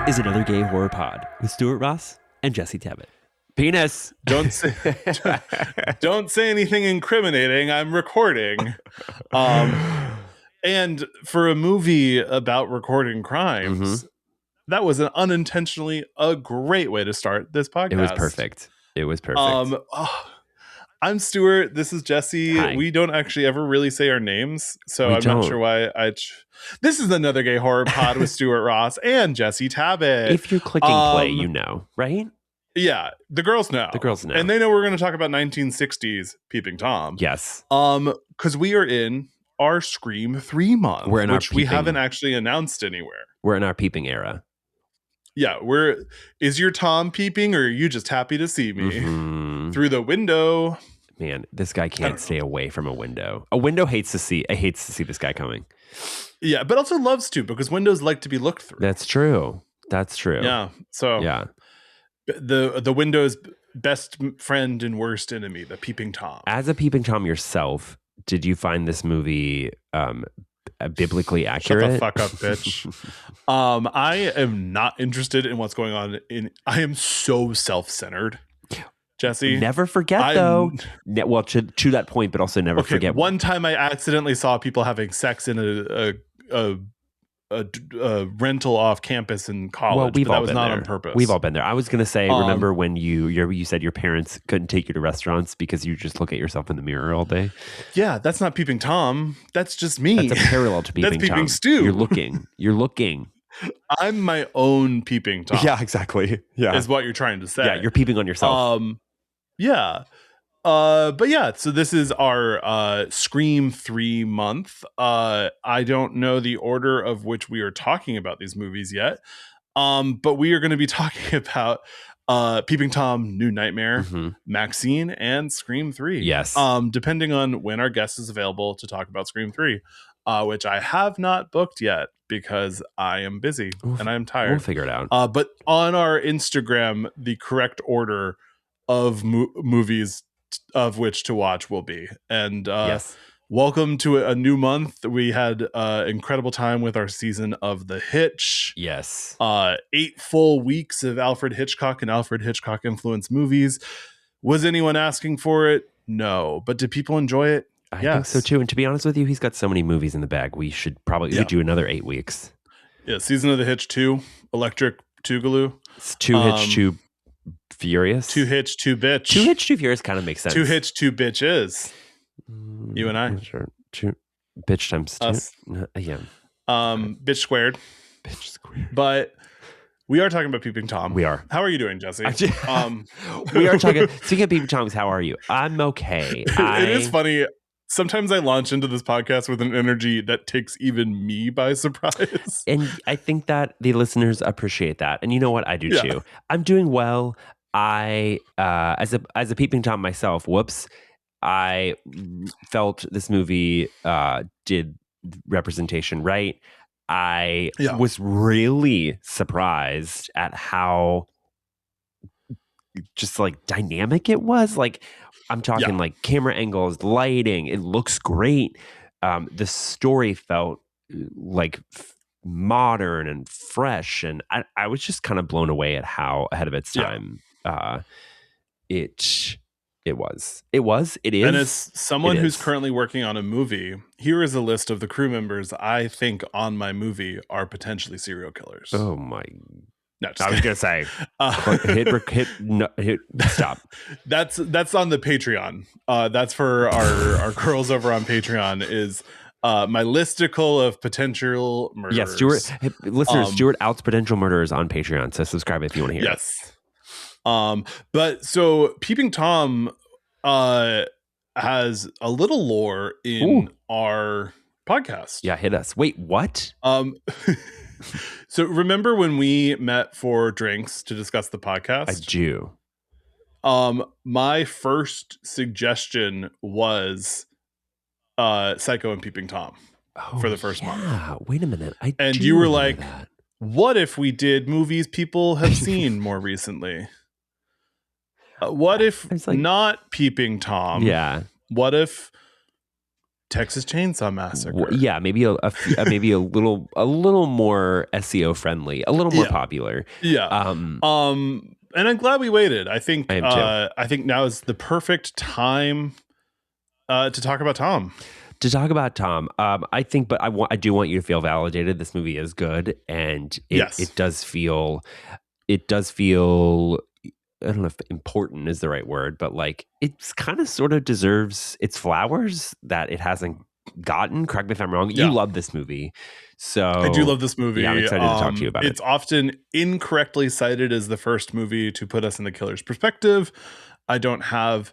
is another gay horror pod with Stuart Ross and Jesse Tabbitt. Penis. Don't say anything incriminating. I'm recording. And for a movie about recording crimes, that was unintentionally a great way to start this podcast. It was perfect. I'm Stuart. This is Jesse. Hi. We don't actually ever really say our names, so We I'm don't. not sure why This is another gay horror pod with Stuart Ross and Jesse Tabbitt. If you're clicking play, you know, right? Yeah, the girls know. And they know we're going to talk about 1960s Peeping Tom. Yes. Because we are in our Scream 3 month, which we haven't actually announced anywhere. We're in our peeping era. Yeah, is your Tom peeping, or are you just happy to see me through the window? Man, this guy can't stay away from a window. A window hates to see this guy coming. Yeah, but also loves to, because windows like to be looked through. That's true. Yeah. So yeah, the window's best friend and worst enemy, the Peeping Tom. As a Peeping Tom yourself, did you find this movie biblically accurate? Shut the fuck up, bitch. I am not interested in what's going on. I am so self-centered, Jesse. Never forget, though. Well, to that point, but also never forget. One time I accidentally saw people having sex in a rental off campus in college, but that was not on purpose. We've all been there. I was going to say, remember when you said your parents couldn't take you to restaurants because you just look at yourself in the mirror all day? Yeah, that's not Peeping Tom. That's just me. That's a parallel to Peeping Tom. That's Peeping Stu. You're looking. I'm my own Peeping Tom. Yeah, exactly. Yeah, is what you're trying to say. Yeah, you're peeping on yourself. Yeah. But yeah, so this is our Scream 3 month. I don't know the order of which we are talking about these movies yet. But we are going to be talking about Peeping Tom, New Nightmare, Maxine, and Scream 3. Yes. Depending on when our guest is available to talk about Scream 3, which I have not booked yet because I am busy and I am tired. We'll figure it out. But on our Instagram, the correct order of movies of which to watch will be. And yes. Welcome to a new month. We had incredible time with our season of The Hitch. Yes. 8 full weeks of Alfred Hitchcock and Alfred Hitchcock influenced movies. Was anyone asking for it? No. But did people enjoy it? I think so too. And to be honest with you, he's got so many movies in the bag. We should probably do another 8 weeks. Yeah. Season of The Hitch 2, Electric Tougaloo. It's 2 Hitch, 2 Furious. 2 Hitch, 2 Bitch. 2 Hitch, 2 Furious kind of makes sense. 2 Hitch, 2 Bitches. You and I. Sure. 2 bitch times 2. Us. Yeah. Bitch squared. Bitch squared. But we are talking about Peeping Tom. We are. How are you doing, Jesse? We are talking. Speaking of Peeping Toms, how are you? I'm okay. It is funny. Sometimes I launch into this podcast with an energy that takes even me by surprise. And I think that the listeners appreciate that. And you know what? I do too. I'm doing well. I, as a Peeping Tom myself, I felt this movie did representation right. I was really surprised at how just like dynamic it was. Like, I'm talking like camera angles, lighting. It looks great. The story felt like modern and fresh, and I was just kind of blown away at how ahead of its time it is. And as someone who's currently working on a movie, here is a list of the crew members I think on my movie are potentially serial killers. Oh my! No, I was gonna say hit stop. That's on the Patreon. That's for our girls over on Patreon. Is my listicle of potential murderers. Yes, Stuart. Listeners, Stuart outs potential murderers on Patreon. So subscribe if you want to hear. Yes. But so Peeping Tom has a little lore in our podcast. Yeah, hit us. Wait, what? So remember when we met for drinks to discuss the podcast? I do. My first suggestion was Psycho and Peeping Tom for the first month. Yeah, wait a minute. And you were like, what if we did movies people have seen more recently? What if not Peeping Tom? Yeah. What if Texas Chainsaw Massacre. Yeah, maybe maybe a little more SEO friendly, a little more popular. Yeah. And I'm glad we waited. I think I am too. I think now is the perfect time to talk about Tom. To talk about Tom, I think, but I do want you to feel validated. This movie is good, and it does feel. I don't know if important is the right word, but like it's kind of sort of deserves its flowers that it hasn't gotten. Correct me if I'm wrong. Yeah. You love this movie. So I do love this movie. Yeah, I'm excited to talk to you about it. It's often incorrectly cited as the first movie to put us in the killer's perspective. I don't have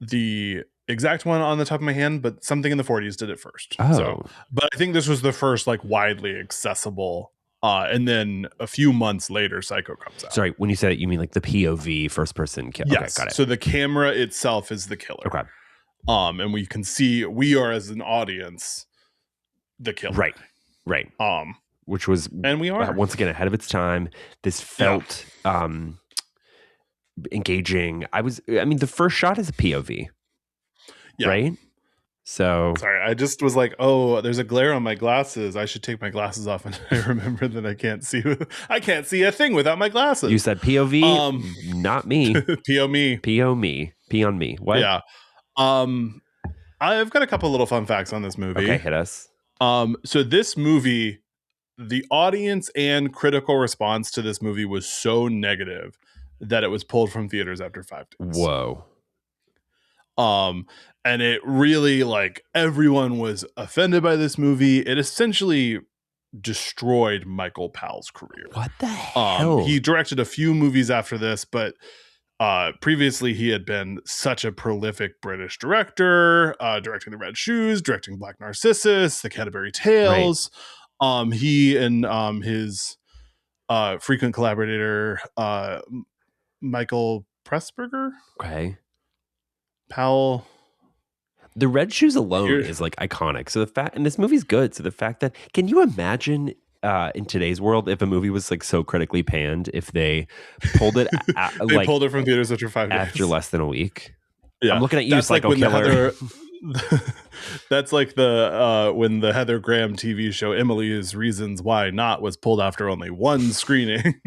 the exact one on the top of my hand, but something in the 40s did it first. Oh. So, but I think this was the first like widely accessible. And then a few months later, Psycho comes out. Sorry, when you say that, you mean like the POV first person kill? Yes. Okay, got it. So the camera itself is the killer. Okay. And we can see we are as an audience the killer. Right. Which was, and we are once again ahead of its time. This felt engaging. I mean, the first shot is a POV. Yeah. Right. So sorry, I just was like, oh, there's a glare on my glasses. I should take my glasses off. And I remember that I can't see a thing without my glasses. You said POV, not me. PO me. P on me. What? Yeah. I've got a couple little fun facts on this movie. Okay, hit us. So this movie, the audience and critical response to this movie was so negative that it was pulled from theaters after 5 days. Whoa. And it really, like, everyone was offended by this movie. It essentially destroyed Michael Powell's career. What the hell? He directed a few movies after this, but previously he had been such a prolific British director, directing The Red Shoes, directing Black Narcissus, The Canterbury Tales. Right. He and his frequent collaborator, Michael Pressburger. Okay. Powell. The Red Shoes alone is like iconic. So and this movie's good. So the fact that, can you imagine in today's world if a movie was like so critically panned, if they pulled it pulled it from theaters after 5 days, after less than a week? Yeah, I'm looking at you, Psycho Killer. That's like the when the Heather Graham TV show Emily's Reasons Why Not was pulled after only one screening.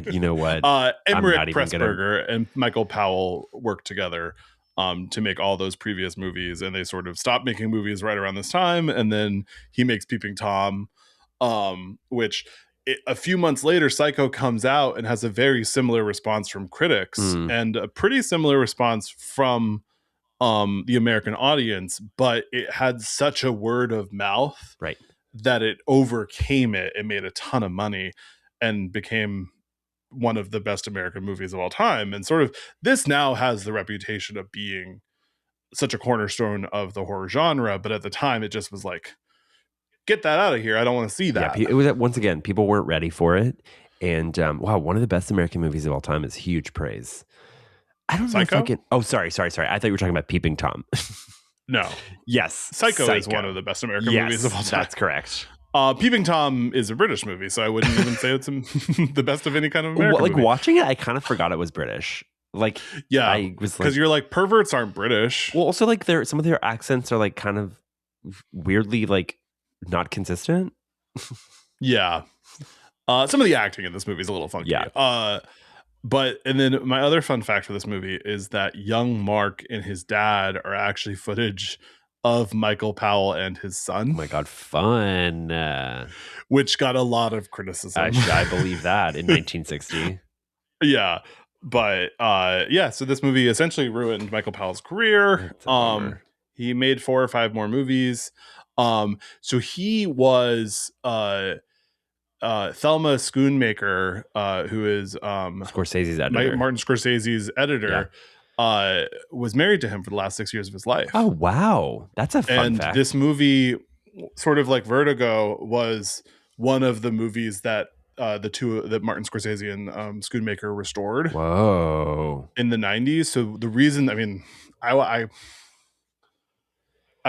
You know what? Emmerich Pressburger and Michael Powell worked together to make all those previous movies, and they sort of stopped making movies right around this time, and then he makes Peeping Tom, which a few months later Psycho comes out and has a very similar response from critics and a pretty similar response from the American audience, but it had such a word of mouth that it overcame it. It made a ton of money and became one of the best American movies of all time. And sort of this now has the reputation of being such a cornerstone of the horror genre. But at the time, it just was like, get that out of here. I don't want to see that. Yeah, it was, once again, people weren't ready for it. And wow, one of the best American movies of all time is huge praise. I don't know if I can. Oh, sorry. I thought you were talking about Peeping Tom. No. Yes. Psycho is one of the best American movies of all time. That's correct. Peeping Tom is a British movie, so I wouldn't even say it's the best of any kind of American movie. Watching it, I kind of forgot it was British. Like, yeah, I was because you're like, perverts aren't British. Well, also like some of their accents are like kind of weirdly like not consistent. Yeah, some of the acting in this movie is a little funky. Yeah. And then my other fun fact for this movie is that young Mark and his dad are actually footage of Michael Powell and his son. Oh my God, fun. Which got a lot of criticism. I believe that in 1960. Yeah. But so this movie essentially ruined Michael Powell's career. He made 4 or 5 more movies. So he was Thelma Schoonmaker, who is Scorsese's editor. Martin Scorsese's editor. Yeah. Was married to him for the last 6 years of his life. Oh, wow. That's a fun fact. And this movie, sort of like Vertigo, was one of the movies that the two that Martin Scorsese and Schoonmaker restored. Whoa. In the 90s. So the reason, I mean, I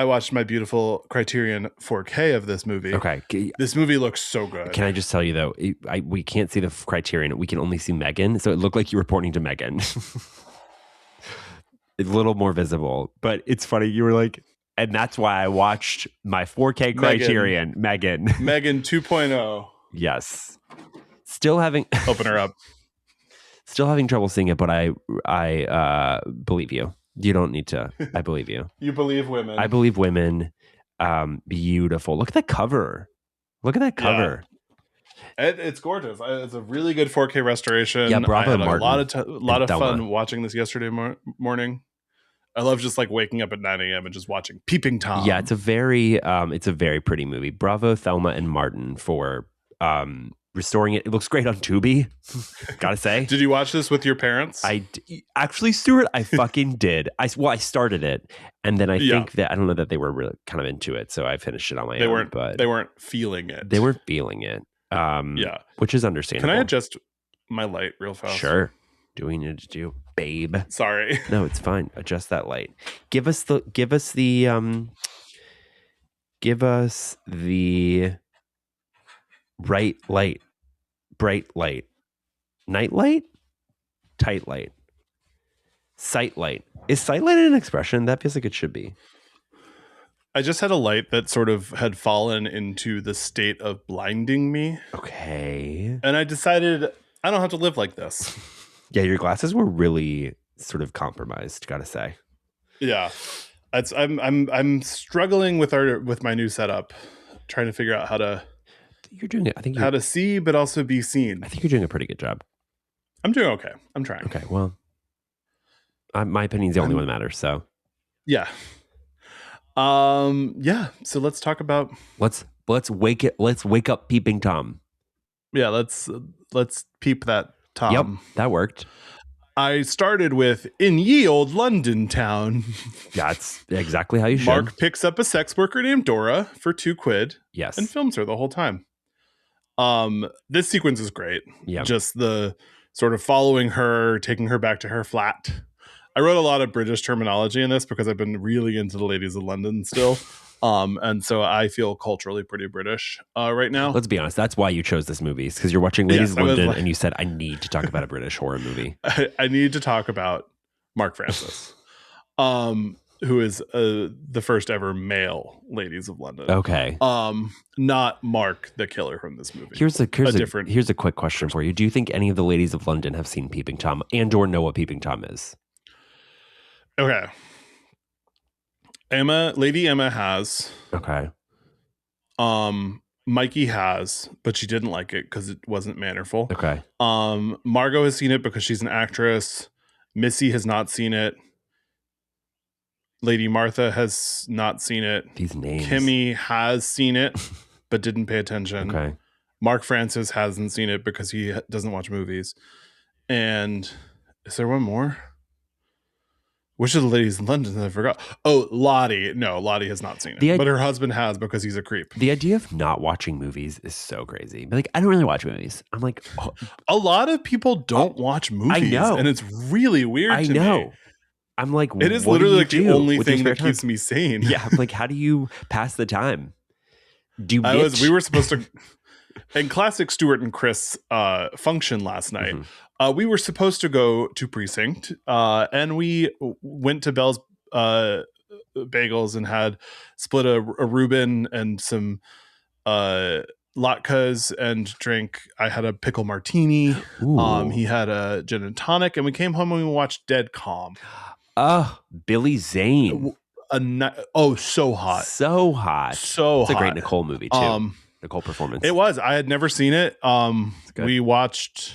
watched my beautiful Criterion 4K of this movie. Okay. This movie looks so good. Can I just tell you, though, we can't see the Criterion. We can only see Megan. So it looked like you were pointing to Megan. It's a little more visible. But it's funny. You were like, And that's why I watched my 4K Criterion, Megan 2.0. Yes. Still having Open her up. Still having trouble seeing it, but I believe you. You don't need to. I believe you. You believe women. I believe women. Beautiful. Look at that cover. Look at that cover. Yeah. It's gorgeous. It's a really good 4K restoration. Yeah, bravo, I had Martin. a lot of Thelma. fun watching this yesterday morning. I love just like waking up at 9 a.m. and just watching Peeping Tom. Yeah, it's a very pretty movie. Bravo, Thelma and Martin for restoring it. It looks great on Tubi. Gotta say. Did you watch this with your parents? Actually, Stuart, I fucking did. I started it, and then I think that I don't know that they were really kind of into it, so I finished it on my own. But they weren't feeling it. They weren't feeling it. Which is understandable. Can I adjust my light real fast? Sure. Do we need to do, babe? Sorry. No, it's fine. Adjust that light. Give us the right light, bright light, night light, tight light, sight light. Is sight light an expression? That feels like it should be. I just had a light that sort of had fallen into the state of blinding me. Okay. And I decided I don't have to live like this. Yeah, your glasses were really sort of compromised, gotta say. Yeah. I'm struggling with my new setup, trying to figure out how to how to see but also be seen. I think you're doing a pretty good job. I'm doing okay. I'm trying. Okay, well, my opinion's the only one that matters, so. Yeah. So let's talk about let's wake up Peeping Tom. Yeah, let's peep that Tom. Yep, that worked. I started with in ye old London town. That's exactly how you should. Mark picks up a sex worker named Dora for £2. Yes. And films her the whole time. This sequence is great. Yeah. Just the sort of following her, taking her back to her flat. I wrote a lot of British terminology in this because I've been really into the ladies of London still. And so I feel culturally pretty British right now. Let's be honest. That's why you chose this movie, because you're watching Ladies of London and you said, I need to talk about a British horror movie. I need to talk about Mark Francis, who is the first ever male Ladies of London. Okay. Not Mark the killer from this movie. Here's a quick question for you. Do you think any of the Ladies of London have seen Peeping Tom and or know what Peeping Tom is? Okay. Lady Emma has. Okay. Mikey has, but she didn't like it because it wasn't mannerful. Okay. Margot has seen it because she's an actress. Missy has not seen it. Lady Martha has not seen it. These names. Kimmy has seen it, but didn't pay attention. Okay. Mark Francis hasn't seen it because he doesn't watch movies. And is there one more? Which of the ladies in London? I forgot. Oh, Lottie. No, Lottie has not seen it. But her husband has because he's a creep. The idea of not watching movies is so crazy. Like, I don't really watch movies. I'm like... Oh. A lot of people don't watch movies. I know. And it's really weird to me. I'm like, it is literally like the only thing that keeps me sane. Yeah. I'm like, how do you pass the time? We were supposed to... In classic Stuart and Chris function last night, we were supposed to go to Precinct, and we went to Bell's Bagels and had split a Reuben and some latkes and drank. I had a pickle martini. He had a gin and tonic, and we came home and we watched Dead Calm. Oh, Billy Zane. So hot. So hot. So it's hot. a great Nicole movie, too. Nicole performance. It was. I had never seen it. We watched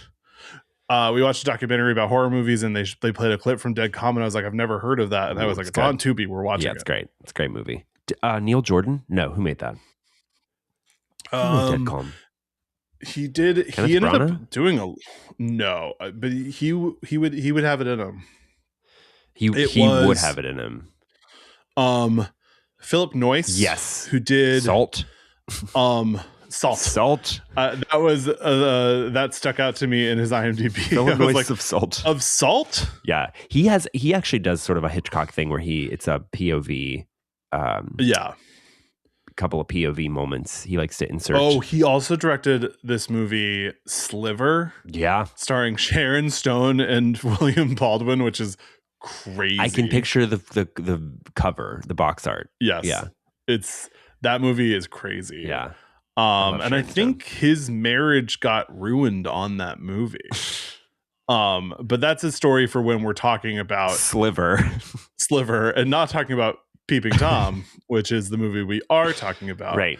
a documentary about horror movies, and they played a clip from Dead Calm, and I was like, I've never heard of that. And I was like, it's on Tubi. We're watching it. Yeah, it's great. It's a great movie. Neil Jordan? No, who made that? Dead Calm. He did. Kenneth he ended Branagh? up doing but he would have it in him. He would have it in him. Philip Noyce. Yes. Who did Salt. Salt. That was that stuck out to me in his IMDb. Philip Noyce of Salt. Of Salt? Yeah. He actually does sort of a Hitchcock thing where it's a POV. Yeah. A couple of POV moments. He likes to insert. Oh, he also directed this movie Sliver. Yeah. Starring Sharon Stone and William Baldwin, which is crazy. I can picture the cover, the box art. Yes. Yeah. That movie is crazy. Yeah. And I think his marriage got ruined on that movie. But that's a story for when we're talking about Sliver and not talking about Peeping Tom, which is the movie we are talking about. Right.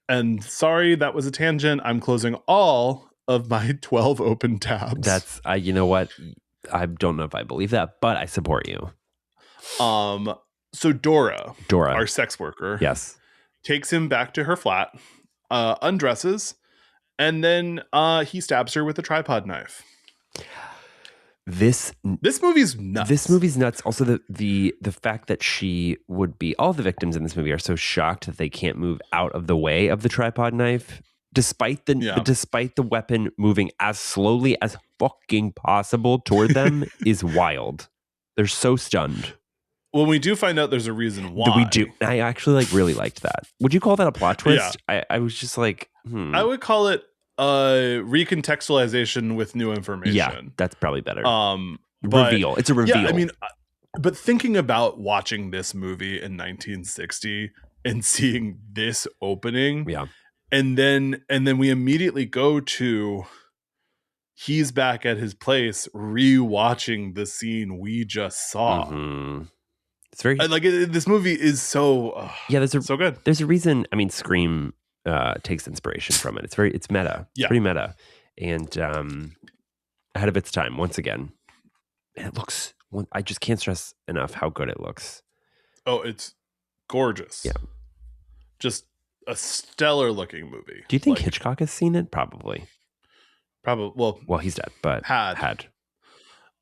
And sorry, that was a tangent. I'm closing all of my 12 open tabs. That's you know what? I don't know if I believe that, but I support you. So Dora, our sex worker, yes, takes him back to her flat, undresses, and then he stabs her with a tripod knife. This movie's nuts. This movie's nuts. Also, the fact that she would be, all the victims in this movie are so shocked that they can't move out of the way of the tripod knife, despite the weapon moving as slowly as fucking possible toward them is wild. They're so stunned. Well, we do find out there's a reason why. We do. I actually really liked that. Would you call that a plot twist? Yeah. I was just like, I would call it recontextualization with new information. Yeah, that's probably better. Reveal. It's a reveal. Yeah, I mean, but thinking about watching this movie in 1960 and seeing this opening, yeah, and then we immediately go to he's back at his place rewatching the scene we just saw. Mm-hmm. It's very this movie is so so good. There's a reason. I mean, Scream takes inspiration from it. It's meta. It's pretty meta, and ahead of its time once again. And it looks. I just can't stress enough how good it looks. Oh, it's gorgeous. Yeah, just a stellar looking movie. Do you think Hitchcock has seen it? Probably. Well, he's dead, but had.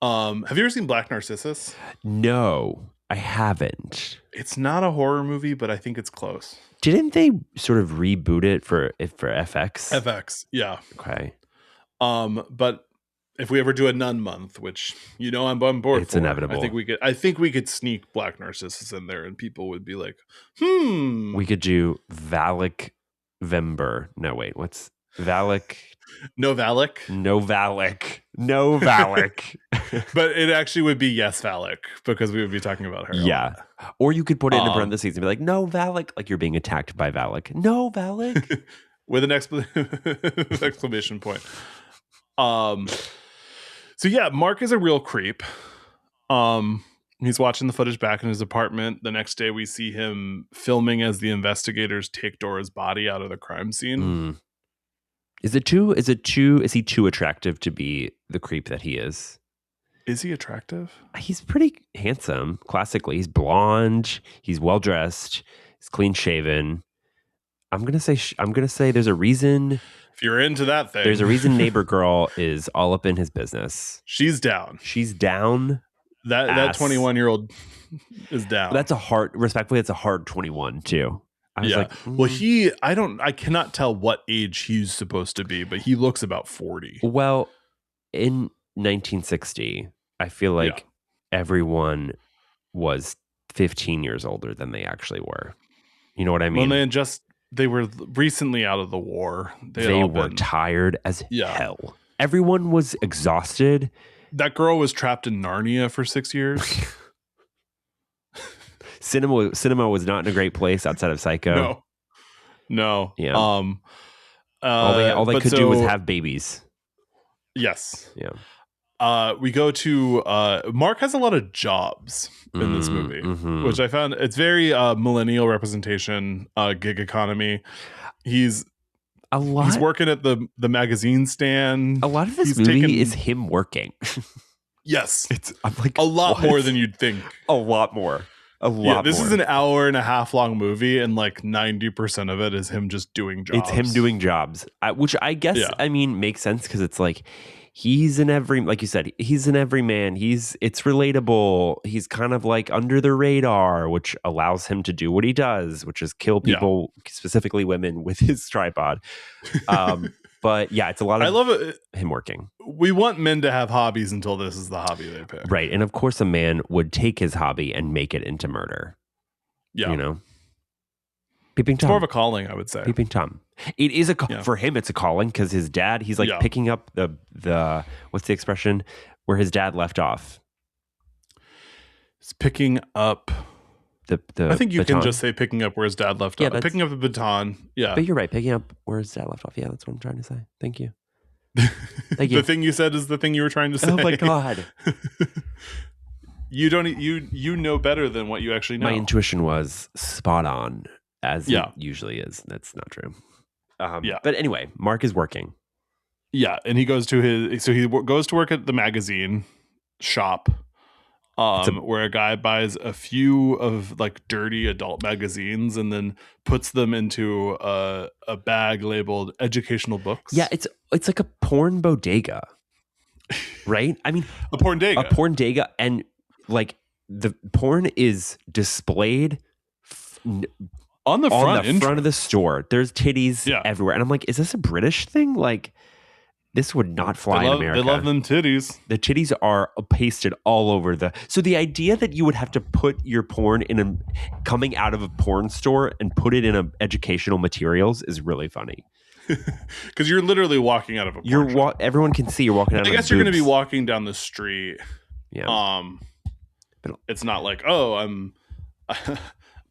Have you ever seen Black Narcissus? No, I haven't. It's not a horror movie, but I think it's close. Didn't they sort of reboot it for FX? FX, yeah. Okay. But if we ever do a Nun month, which I'm on board, it's inevitable. I think we could sneak Black Narcissus in there, and people would be like, We could do Valak Vember. No, wait, what's Valak? No Valak. But it actually would be Yes Valak, because we would be talking about her. Yeah. Or you could put it in parentheses and be like, no Valak, like you're being attacked by Valak. No Valak. With an exclamation point. So yeah, Mark is a real creep. He's watching the footage back in his apartment. The next day we see him filming as the investigators take Dora's body out of the crime scene. Is he too attractive to be the creep that he is? Is he attractive? He's pretty handsome. Classically, he's blonde. He's well dressed. He's clean shaven. I'm gonna say there's a reason. If you're into that thing, there's a reason neighbor girl is all up in his business. She's down. That 21-year-old is down. That's a hard 21 too. I was like, well, I cannot tell what age he's supposed to be, but he looks about 40. Well, in 1960, I feel like everyone was 15 years older than they actually were. You know what I mean? Well, they were recently out of the war. They were tired as hell. Everyone was exhausted. That girl was trapped in Narnia for 6 years. Cinema was not in a great place outside of Psycho. No. Yeah. All they could do was have babies. Yes. Yeah. We go to Mark has a lot of jobs in this movie, which I found it's very millennial representation, gig economy. He's working at the magazine stand. A lot of this movie is him working. Yes. I'm like, a lot more than you'd think. A lot more. This is an hour and a half long movie, and like 90% of it is him just doing jobs. It's him doing jobs, which I guess I mean makes sense, because it's like he's in like you said, he's an everyman. It's relatable. He's kind of like under the radar, which allows him to do what he does, which is kill people, specifically women, with his tripod. But yeah, it's a lot of, I love it. Him working. We want men to have hobbies until this is the hobby they pick. Right. And of course a man would take his hobby and make it into murder. Yeah. You know? Peeping Tom. It's more of a calling, I would say. Peeping Tom. It is for him, it's a calling, because his dad, he's like picking up the what's the expression? Where his dad left off. It's picking up. The I think you baton. can just say picking up where his dad left off. Picking up the baton. Yeah. But you're right. Picking up where his dad left off. Yeah, that's what I'm trying to say. Thank you. Thank you. The thing you said is the thing you were trying to say. Oh my God. You know better than what you actually know. My intuition was spot on, as it usually is. That's not true. But anyway, Mark is working. Yeah, and he goes to work at the magazine shop, where a guy buys a few of like dirty adult magazines and then puts them into a bag labeled educational books. Yeah, it's like a porn bodega, right? I mean, a porndega, and like the porn is displayed on the front of the store. There's titties everywhere, and I'm like, is this a British thing? Like, this would not fly in America. They love them titties. The titties are pasted all over so the idea that you would have to put your porn coming out of a porn store and put it in educational materials is really funny. Because you're literally walking out of a porn shop. Everyone can see you're walking out of. I guess you're going to be walking down the street. Yeah. But it's not like,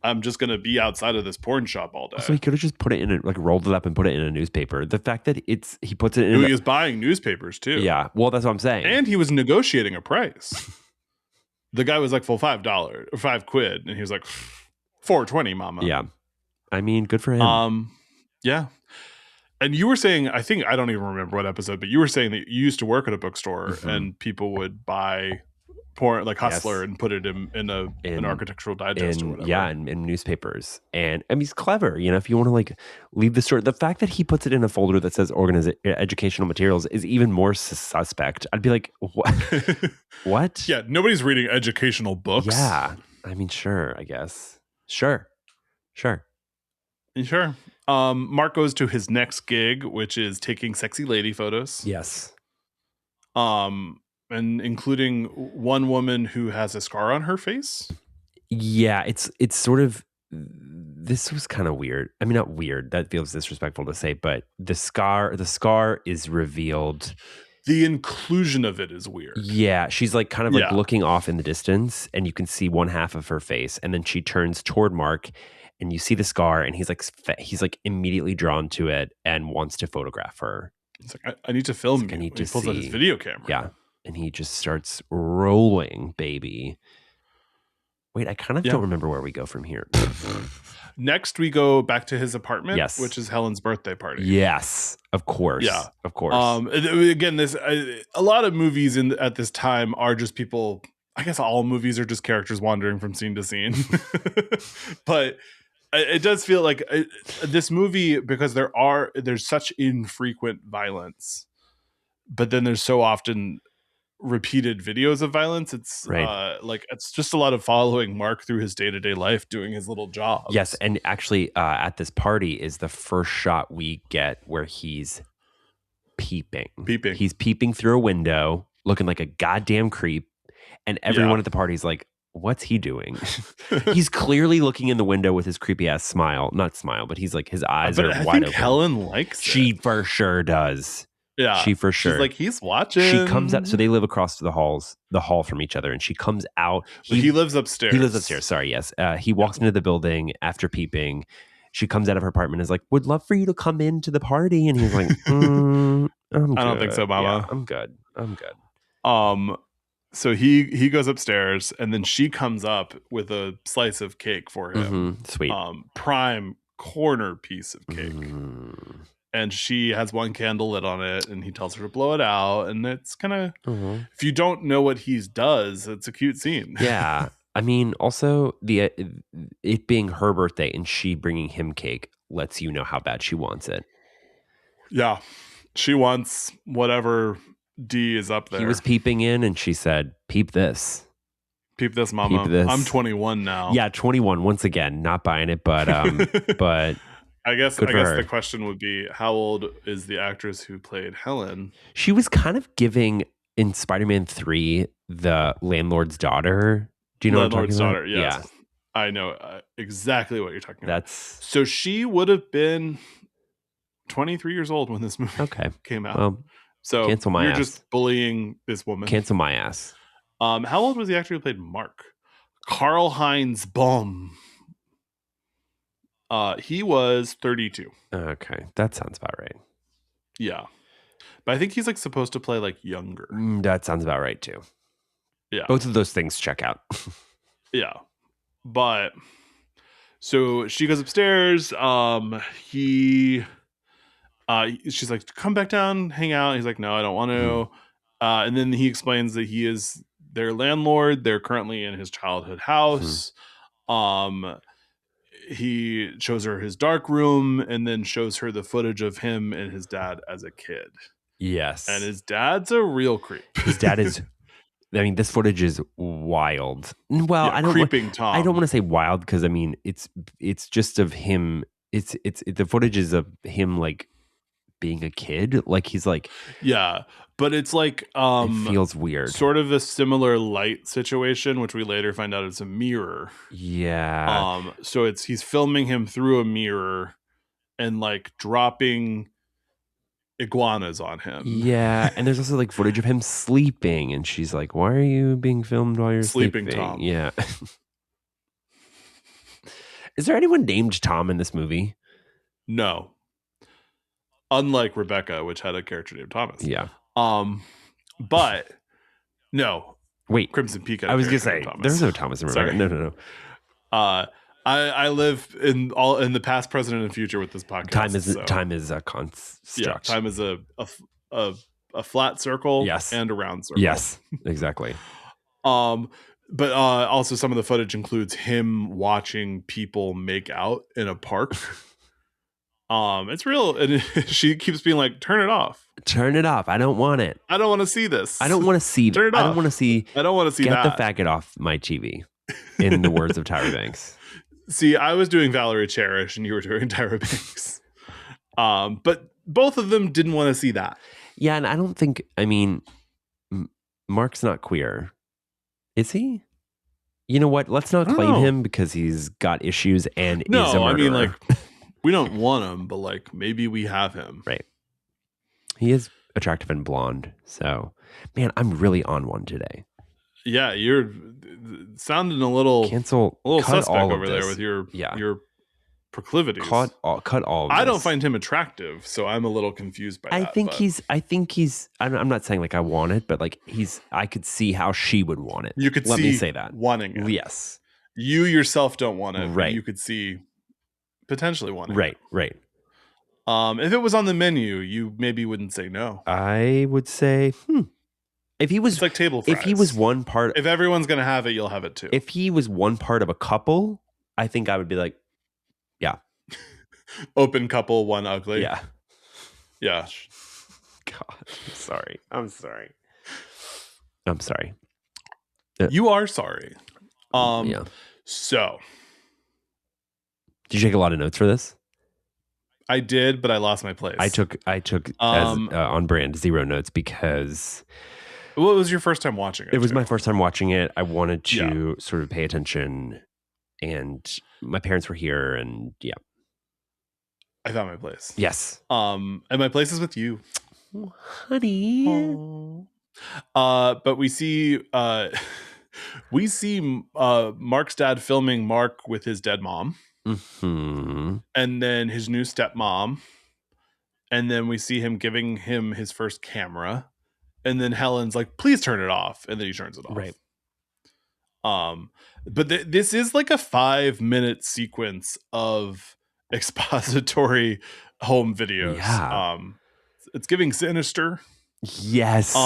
I'm just going to be outside of this porn shop all day. So he could have just put it in rolled it up and put it in a newspaper. The fact that he puts it in. He was buying newspapers too. Yeah. Well, that's what I'm saying. And he was negotiating a price. The guy was like, "Well, $5 or £5," and he was like, $4.20, mama. Yeah. I mean, good for him. Yeah. And you were saying, I don't even remember what episode, but you were saying that you used to work at a bookstore and people would buy porn, like Hustler, and put it in an Architectural Digest or whatever. Yeah, in newspapers. And I mean, he's clever. You know, if you want to like leave the store, the fact that he puts it in a folder that says educational materials is even more suspect. I'd be like, what? What? Yeah, nobody's reading educational books. Yeah. I mean, sure, I guess. Sure. Mark goes to his next gig, which is taking sexy lady photos. Yes. And including one woman who has a scar on her face. Yeah, it's sort of, this was kind of weird. I mean, not weird. That feels disrespectful to say, but the scar is revealed. The inclusion of it is weird. Yeah, she's like kind of like looking off in the distance, and you can see one half of her face, and then she turns toward Mark, and you see the scar, and he's like immediately drawn to it and wants to photograph her. He's like, I need to film you. He pulls out his video camera. Yeah. And he just starts rolling, baby. Wait, I kind of don't remember where we go from here. Next, we go back to his apartment, which is Helen's birthday party. Yes, of course. Yeah, of course. Again, a lot of movies at this time are just people. I guess all movies are just characters wandering from scene to scene. But it does feel like this movie, because there's such infrequent violence, but then there's so often repeated videos of violence. It's it's just a lot of following Mark through his day-to-day life doing his little jobs. Yes, and actually at this party is the first shot we get where he's peeping. He's peeping through a window looking like a goddamn creep, and everyone at the party's like, what's he doing? He's clearly looking in the window with his creepy ass smile. Not smile, but he's like, his eyes are wide open. Helen likes she for sure does. Yeah, she for sure. She's like, he's watching. She comes out. So they live across the hall from each other, and she comes out. He lives upstairs. He lives upstairs. Sorry, yes. He walks into the building after peeping. She comes out of her apartment and is like, would love for you to come into the party. And he's like, I don't think so, Mama. Yeah, I'm good. So he goes upstairs, and then she comes up with a slice of cake for him. Mm-hmm. Sweet. Prime corner piece of cake. And she has one candle lit on it, and he tells her to blow it out. And it's kind of, if you don't know what he does, it's a cute scene. Yeah. I mean, also it being her birthday and she bringing him cake lets you know how bad she wants it. Yeah. She wants whatever D is up there. He was peeping in, and she said, peep this. Peep this, mama. Peep this. I'm 21 now. Yeah, 21. Once again, not buying it, but but I guess the question would be, how old is the actress who played Helen? She was kind of giving in Spider-Man 3 the landlord's daughter. Do you know Landlord's what I'm daughter? talking about? Yes. Yeah. I know exactly what you're talking about. That's so she would have been 23 years old when this movie came out. Well, so cancel my you're ass. Just bullying this woman. Cancel my ass. How old was the actor who played Mark? Karl-Heinz Baum. He was 32. Okay, that sounds about right. Yeah. But I think he's like supposed to play like younger. That sounds about right too. Yeah. Both of those things check out. Yeah. But so she goes upstairs. She's like, come back down, hang out. He's like, no, I don't want to. And then he explains that he is their landlord. They're currently in his childhood house. He shows her his dark room and then shows her the footage of him and his dad as a kid. Yes. And his dad's a real creep. His dad is, I mean, this footage is wild. Well, Yeah, Peeping Tom. I don't want to say wild because I mean it's just of him. It's the footage is of him like being a kid. Like he's like, yeah, but it's like it feels weird. Sort of a similar light situation, which we later find out is a mirror. Yeah. So he's filming him through a mirror and like dropping iguanas on him. Yeah, and there's also like footage of him sleeping, and she's like, "Why are you being filmed while you're sleeping?" Tom. Yeah. Is there anyone named Tom in this movie? No. Unlike Rebecca, which had a character named Thomas. Yeah. But no. Wait. Crimson Peak. I was gonna say there's no Thomas in Rebecca. No. I live in the past, present, and future with this podcast. Time is a construct. Yeah, time is a flat circle. Yes. And a round circle. Yes, exactly. But also some of the footage includes him watching people make out in a park. It's real, and she keeps being like, "Turn it off. Turn it off. I don't want it. I don't want to see this. I don't want to see. Turn it off. I don't want to see. I don't want to see Get that. the faggot off my TV." In the words of Tyra Banks. See, I was doing Valerie Cherish, and you were doing Tyra Banks. But both of them didn't want to see that. Yeah, and I don't think. I mean, Mark's not queer, is he? You know what? Let's not claim him because he's got issues and is a murderer. I mean, like, we don't want him, but like maybe we have him. Right. He is attractive and blonde. So, man, I'm really on one today. Yeah, you're sounding a little suspect over there with your proclivities. Cut all. Of I don't find him attractive, so I'm a little confused by that. I think he's. I'm not saying like I want it, but like I could see how she would want it. You could let me say that wanting it. Yes. You yourself don't want it, right? But you could see potentially wanting it. Right. If it was on the menu, you maybe wouldn't say no. I would say, If he was, it's like table fries. If he was one part, if everyone's gonna have it, you'll have it too. If he was one part of a couple, I think I would be like, yeah, open couple, one ugly. Yeah. God, I'm sorry. You are sorry. Yeah. So, did you take a lot of notes for this? I did, but I lost my place. I took as on brand 0 notes because. Well, it was your first time watching it. It was my first time watching it. I wanted to sort of pay attention, and my parents were here, and I found my place. Yes. And my place is with you, honey. Aww. But we see Mark's dad filming Mark with his dead mom, and then his new stepmom, and then we see him giving him his first camera. And then Helen's like, please turn it off. And then he turns it off. Right. But this is like a 5-minute sequence of expository home videos. Yeah. It's giving Sinister. Yes.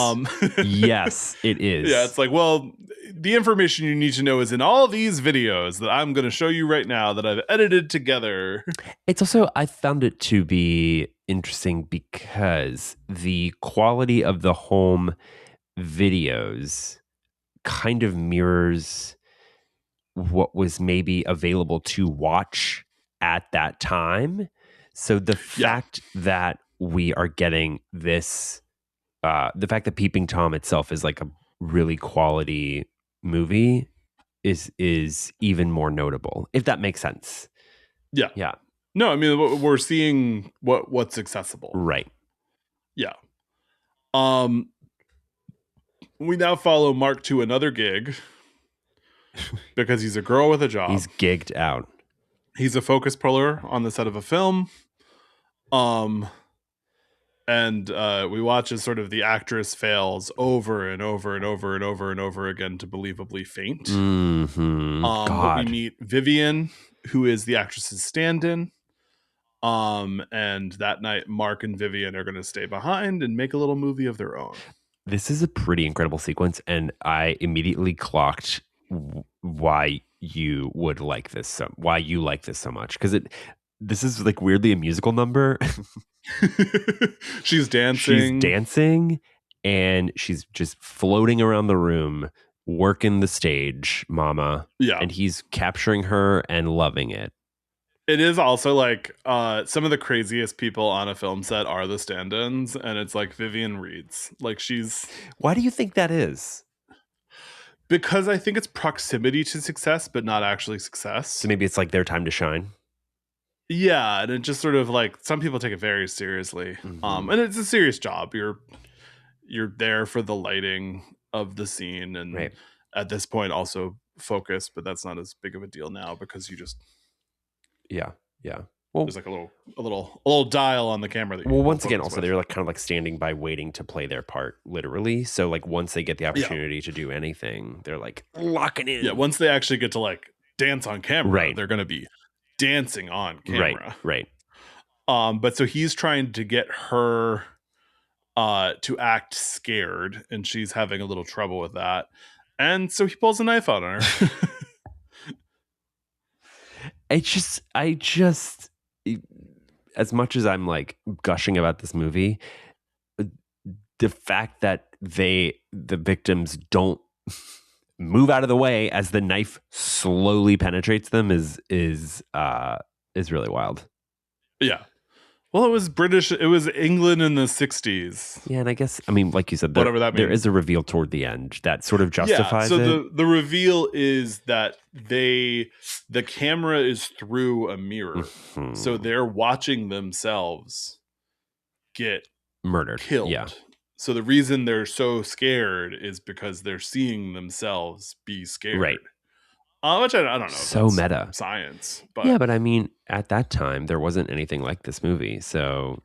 Yes, it is. Yeah, it's like, well, the information you need to know is in all these videos that I'm going to show you right now that I've edited together. It's also, I found it to be interesting because the quality of the home videos kind of mirrors what was maybe available to watch at that time. So the fact that we are getting this, the fact that Peeping Tom itself is like a really quality movie is even more notable, if that makes sense. Yeah. No, I mean, we're seeing what's accessible. Right. Yeah. We now follow Mark to another gig because he's a girl with a job. He's gigged out. He's a focus puller on the set of a film. And we watch as sort of the actress fails over and over and over and over and over again to believably faint. But we meet Vivian, who is the actress's stand-in. And that night, Mark and Vivian are going to stay behind and make a little movie of their own. This is a pretty incredible sequence, and I immediately clocked why you would like this why you like this so much, because this is like weirdly a musical number. She's dancing and she's just floating around the room, working the stage, mama. Yeah. And he's capturing her and loving it. It is also like some of the craziest people on a film set are the stand-ins, and it's like Vivian Reed's. Like she's... Why do you think that is? Because I think it's proximity to success, but not actually success. So maybe it's like their time to shine. Yeah, and it just sort of like some people take it very seriously. And it's a serious job. You're there for the lighting of the scene, and at this point also focus, but that's not as big of a deal now because you just... Yeah. Well, there's like a little dial on the camera. That once again, also they're like kind of like standing by, waiting to play their part, literally. So like once they get the opportunity to do anything, they're like locking in. Yeah, once they actually get to like dance on camera, they're going to be dancing on camera. Right. But so he's trying to get her to act scared, and she's having a little trouble with that, and so he pulls a knife out on her. I just, as much as I'm like gushing about this movie, the fact that the victims don't move out of the way as the knife slowly penetrates them is really wild. Yeah. Well, it was British. It was England in the 60s. Yeah, and I guess, I mean, like you said, whatever that means. There is a reveal toward the end that sort of justifies it. So the reveal is that the camera is through a mirror. So they're watching themselves get murdered, killed. Yeah. So the reason they're so scared is because they're seeing themselves be scared. Right. Which I don't know. So meta science. But yeah, but I mean, at that time, there wasn't anything like this movie. So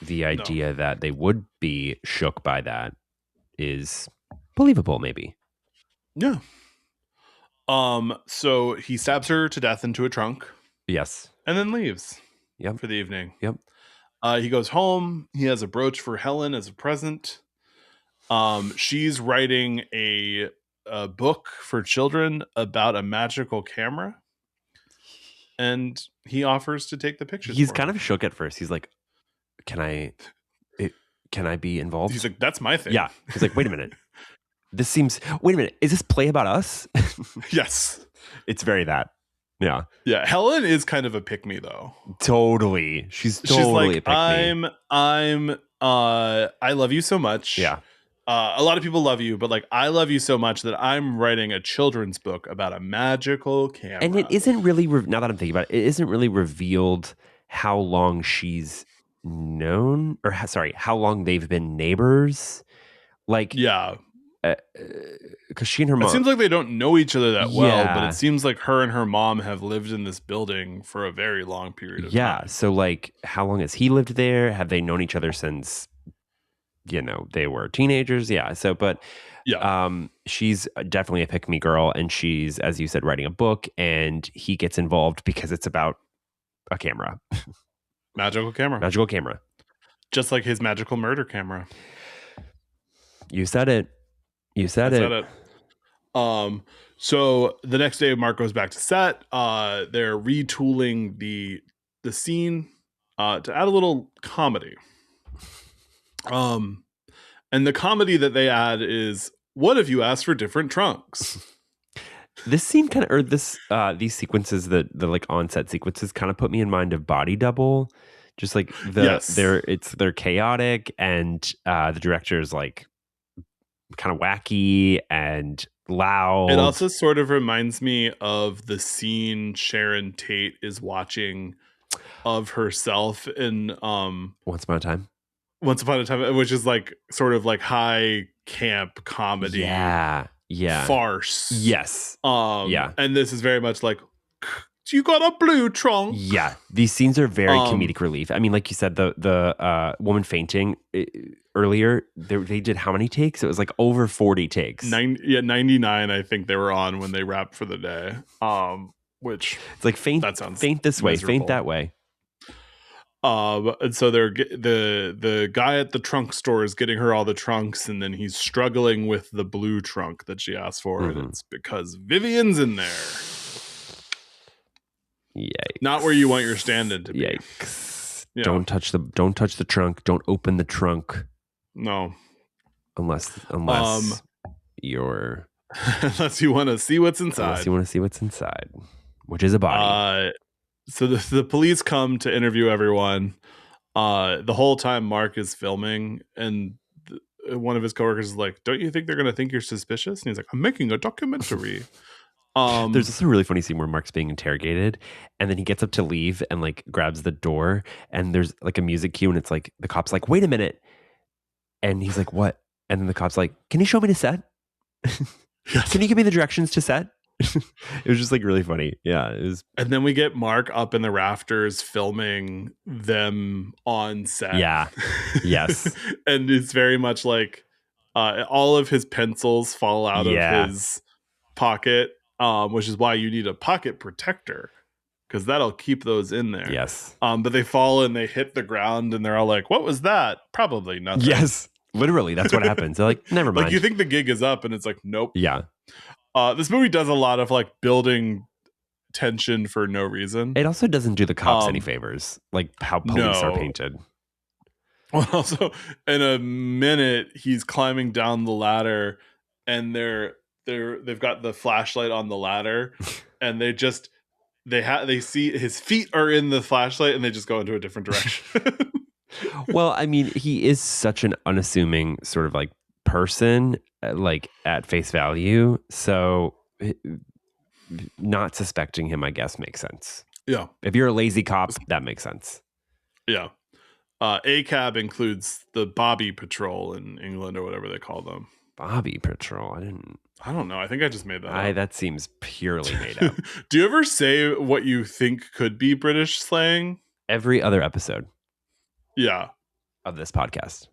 the idea that they would be shook by that is believable, maybe. Yeah. So he stabs her to death into a trunk. Yes. And then leaves. Yep. For the evening. Yep. He goes home. He has a brooch for Helen as a present. She's writing a book for children about a magical camera, and he offers to take the pictures. He's kind of shook at first. He's like, can I be involved? He's like, that's my thing. Yeah. He's like, wait a minute, wait a minute, is this play about us? Yes, it's very that. Yeah. Helen is kind of a pick-me though. Totally. She's like, a pick-me. I love you so much. Yeah. A lot of people love you, but like I love you so much that I'm writing a children's book about a magical camera. And it isn't really, now that I'm thinking about it, it isn't really revealed how long she's known, or how long they've been neighbors. Like, yeah, because she and her mom, it seems like they don't know each other that well, but it seems like her and her mom have lived in this building for a very long period of time. Yeah, so like, how long has he lived there? Have they known each other since, they were teenagers? Yeah. So, but she's definitely a pick-me girl, and she's, as you said, writing a book, and he gets involved because it's about a camera. Magical camera. Just like his magical murder camera. You said it. I said it. So the next day, Mark goes back to set. They're retooling the scene to add a little comedy. And the comedy that they add is, what if you asked for different trunks? This scene kind of, or these sequences, the like on-set sequences, kind of put me in mind of Body Double. Just like they're chaotic, and the director is like kind of wacky and loud. It also sort of reminds me of the scene Sharon Tate is watching of herself in Once Upon a Time, which is like sort of like high camp comedy. Yeah. farce. Yes. Yeah. And this is very much like, you got a blue trunk. Yeah. These scenes are very comedic relief. I mean, like you said, the woman fainting earlier, they did how many takes? It was like over 40 takes. 99, I think they were on when they wrapped for the day. Which it's like faint this way, miserable. faint that way. And so they're the guy at the trunk store is getting her all the trunks, and then he's struggling with the blue trunk that she asked for, and it's because Vivian's in there. Yikes! Not where you want your stand-in to be. Yikes! Yeah. Don't touch the trunk. Don't open the trunk. No, unless you're unless you want to see what's inside. Unless you want to see what's inside, which is a body. So the police come to interview everyone. The whole time Mark is filming, and one of his coworkers is like, "Don't you think they're going to think you're suspicious?" And he's like, "I'm making a documentary." There's this really funny scene where Mark's being interrogated, and then he gets up to leave and like grabs the door, and there's like a music cue, and it's like the cop's like, "Wait a minute," and he's like, "What?" And then the cop's like, "Can you show me to set? Can you give me the directions to set?" It was just like really funny. Yeah, it was. And then we get Mark up in the rafters filming them on set. Yeah. Yes. And it's very much like all of his pencils fall out of his pocket, which is why you need a pocket protector, because that'll keep those in there. Yes. But they fall and they hit the ground, and they're all like, "What was that?" Probably nothing. Yes. Literally, that's what happens. They're like, "Never mind." Like, you think the gig is up, and it's like, nope. Yeah. This movie does a lot of like building tension for no reason. It also doesn't do the cops any favors, like how police are painted. Well, also, in a minute, he's climbing down the ladder, and they've got the flashlight on the ladder, and they see his feet are in the flashlight, and they just go into a different direction. Well, I mean, he is such an unassuming sort of like person, like at face value, so not suspecting him, I guess, makes sense. Yeah, if you're a lazy cop, that makes sense. Yeah. ACAB includes the Bobby Patrol in England, or whatever they call them. Bobby Patrol? I don't know. I think I just made that up. That seems purely made up. Do you ever say what you think could be British slang? Every other episode. Yeah. Of this podcast.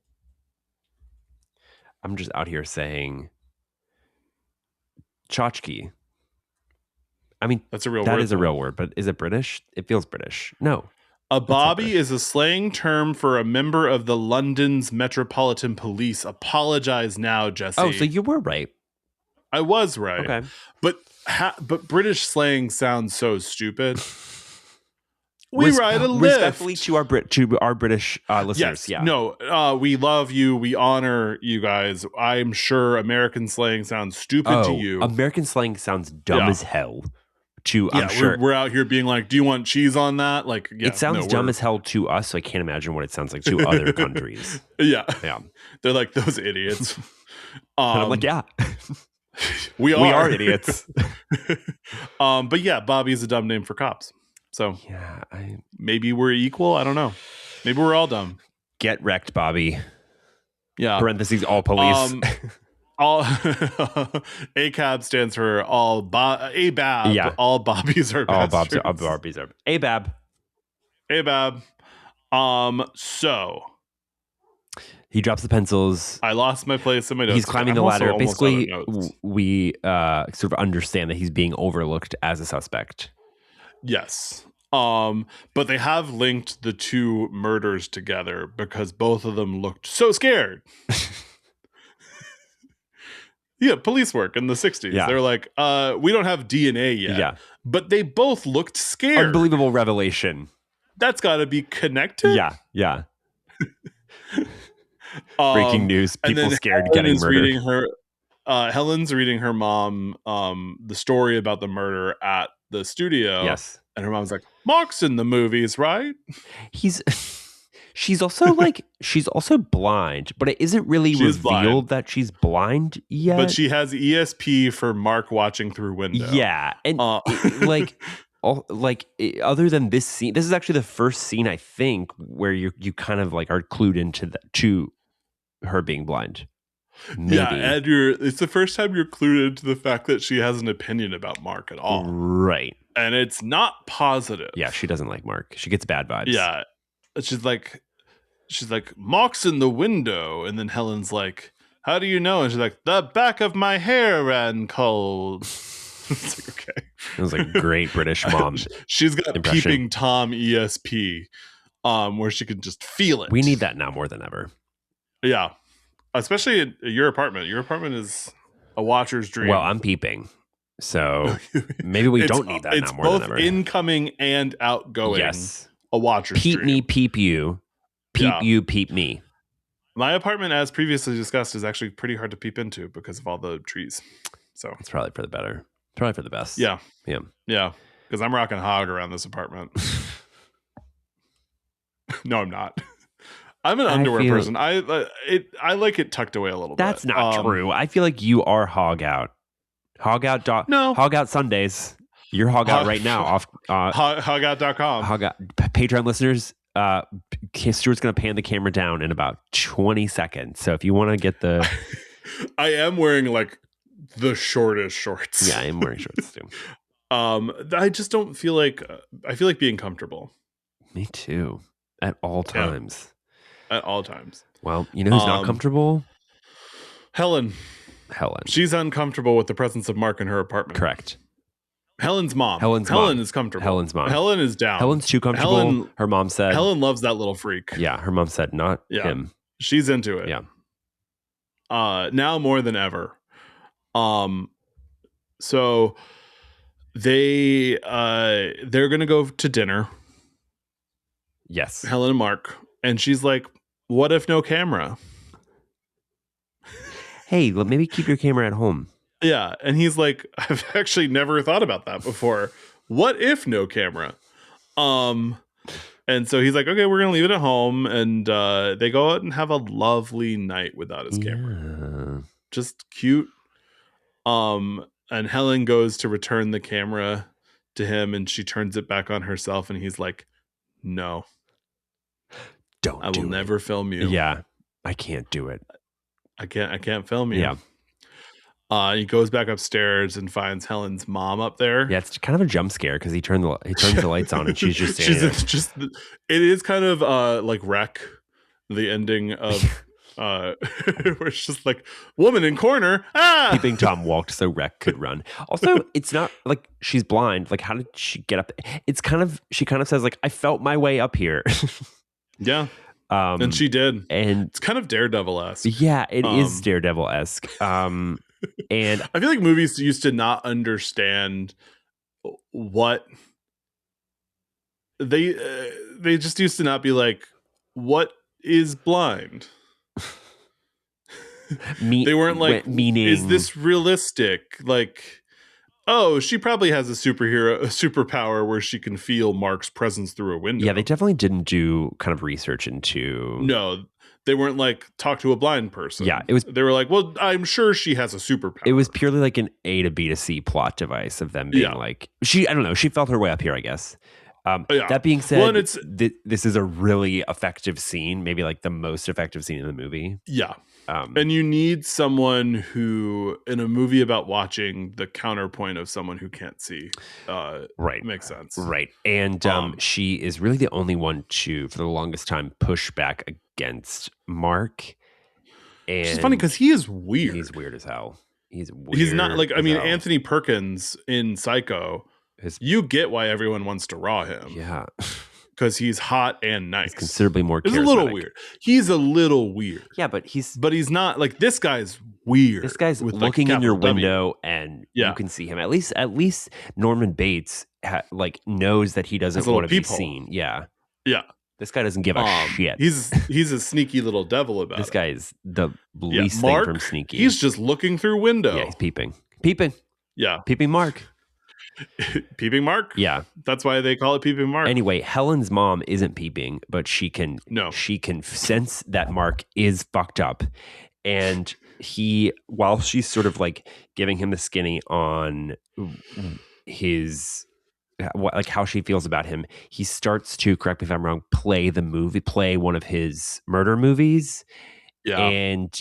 I'm just out here saying tchotchke. I mean, that's a real word. That is a real word, but is it British? It feels British. No. A bobby is a slang term for a member of the London's Metropolitan Police. Apologize now, Jesse. Oh, so you were right. I was right. Okay. But British slang sounds so stupid. We ride a lift. Respectfully to our British listeners. Yes. Yeah. No, we love you. We honor you guys. I'm sure American slang sounds stupid to you. American slang sounds dumb as hell. I'm sure we're out here being like, do you want cheese on that? Like, it sounds dumb as hell to us, so I can't imagine what it sounds like to other countries. Yeah. Yeah. They're like, those idiots. And I'm like, yeah. We are idiots. But yeah, Bobby is a dumb name for cops. So yeah, maybe we're equal. I don't know. Maybe we're all dumb. Get wrecked, Bobby. Yeah. Parentheses, all police. All ACAB stands for ABAB. Yeah. All Bobbies are bastards. All Barbies are ABAB. ABAB. So he drops the pencils. I lost my place in my notes. He's climbing the ladder. Basically, we sort of understand that he's being overlooked as a suspect. Yes. But they have linked the two murders together because both of them looked so scared. Yeah, police work in the 60s. Yeah. They're like, we don't have DNA yet. Yeah. But they both looked scared. Unbelievable revelation. That's got to be connected. Yeah. Breaking news. People scared getting murdered. Helen's reading her mom the story about the murder at the studio. Yes. And her mom's like, Mark's in the movies, right? She's also blind, but it isn't really revealed that she's blind yet. But she has ESP for Mark watching through window. Yeah, and other than this scene, this is actually the first scene I think where you kind of like are clued into to her being blind. Maybe. and it's the first time you're clued into the fact that she has an opinion about Mark at all. Right. And it's not positive. Yeah, she doesn't like Mark. She gets bad vibes. Yeah. She's like, Mark's in the window. And then Helen's like, how do you know? And she's like, the back of my hair ran cold. It's like, okay. It was like great British mom. She's got impression. Peeping Tom ESP, where she can just feel it. We need that now more than ever. Yeah. Especially at your apartment. Your apartment is a watcher's dream. Well, I'm peeping. So maybe we don't need that now more than ever. It's both incoming and outgoing. Yes. A watcher's peep dream. Me, peep you. Peep you, peep me. My apartment, as previously discussed, is actually pretty hard to peep into because of all the trees. So it's probably for the better. Probably for the best. Yeah. Yeah. Yeah. Because I'm rocking hog around this apartment. No, I'm not. I'm an underwear person. I like it tucked away a little bit. That's not true. I feel like you are hog out. Hog out. No. Hog out Sundays. You're hog out right now. Off hogout.com. Hog out. Patreon listeners, Stuart's going to pan the camera down in about 20 seconds. So if you want to get the... I am wearing like the shortest shorts. Yeah, I am wearing shorts too. I just don't feel like... I feel like being comfortable. Me too. At all times. Yeah. At all times. Well, you know who's not comfortable? Helen. She's uncomfortable with the presence of Mark in her apartment. Correct. Helen is comfortable. Helen's mom. Helen is down. Helen's too comfortable. Her mom said. Helen loves that little freak. Yeah, her mom said not him. She's into it. Yeah. Now more than ever. So they're gonna go to dinner. Yes. Helen and Mark. And she's like, what if no camera? Hey, well, maybe keep your camera at home. Yeah. And he's like, I've actually never thought about that before. What if no camera? And so he's like, okay, we're going to leave it at home. And they go out and have a lovely night without his camera. Just cute. And Helen goes to return the camera to him and she turns it back on herself. And he's like, no. I will never film you. Yeah. I can't do it. I can't film you. Yeah. He goes back upstairs and finds Helen's mom up there. Yeah, it's kind of a jump scare because he turns the lights on and she's just standing it is kind of like Wreck, the ending of where it's just like woman in corner. Peeping Tom walked so Wreck could run. Also, it's not like she's blind. Like, how did she get up? It's kind of she says like, I felt my way up here. Yeah. And she did. And it's kind of Daredevil-esque. Yeah, it is Daredevil-esque. And I feel like movies used to not understand what they just used to not be like, what is blind? They weren't like, meaning, is this realistic? Like, oh, she probably has a superpower where she can feel Mark's presence through a window. Yeah, they definitely didn't do kind of research into... No, they weren't like, talk to a blind person. Yeah, they were like, well, I'm sure she has a superpower. It was purely like an A to B to C plot device of them being like... I don't know, she felt her way up here, I guess. That being said, this is a really effective scene, maybe like the most effective scene in the movie. Yeah. And you need someone who, in a movie about watching, the counterpoint of someone who can't see. Right. Makes sense. Right. And she is really the only one to, for the longest time, push back against Mark. And it's funny because he is weird. He's weird as hell. He's weird. He's not like, I mean, Anthony Perkins in Psycho, you get why everyone wants to raw him. Yeah. Because he's hot and nice. He's considerably more charismatic. He's a little weird. He's a little weird. Yeah, but he's not like, this guy's weird. This guy's with looking in your window and you can see him. At least Norman Bates knows that he doesn't want to be seen. Yeah. Yeah. This guy doesn't give a shit. He's a sneaky little devil about this guy is the least Mark, thing from sneaky. He's just looking through window. Yeah, he's peeping. Yeah. Peeping Mark. Peeping Mark? Yeah. That's why they call it Peeping Mark. Anyway, Helen's mom isn't peeping, but she can sense that Mark is fucked up. And while she's sort of like giving him the skinny on his how she feels about him, he starts to, correct me if I'm wrong, play one of his murder movies. Yeah. And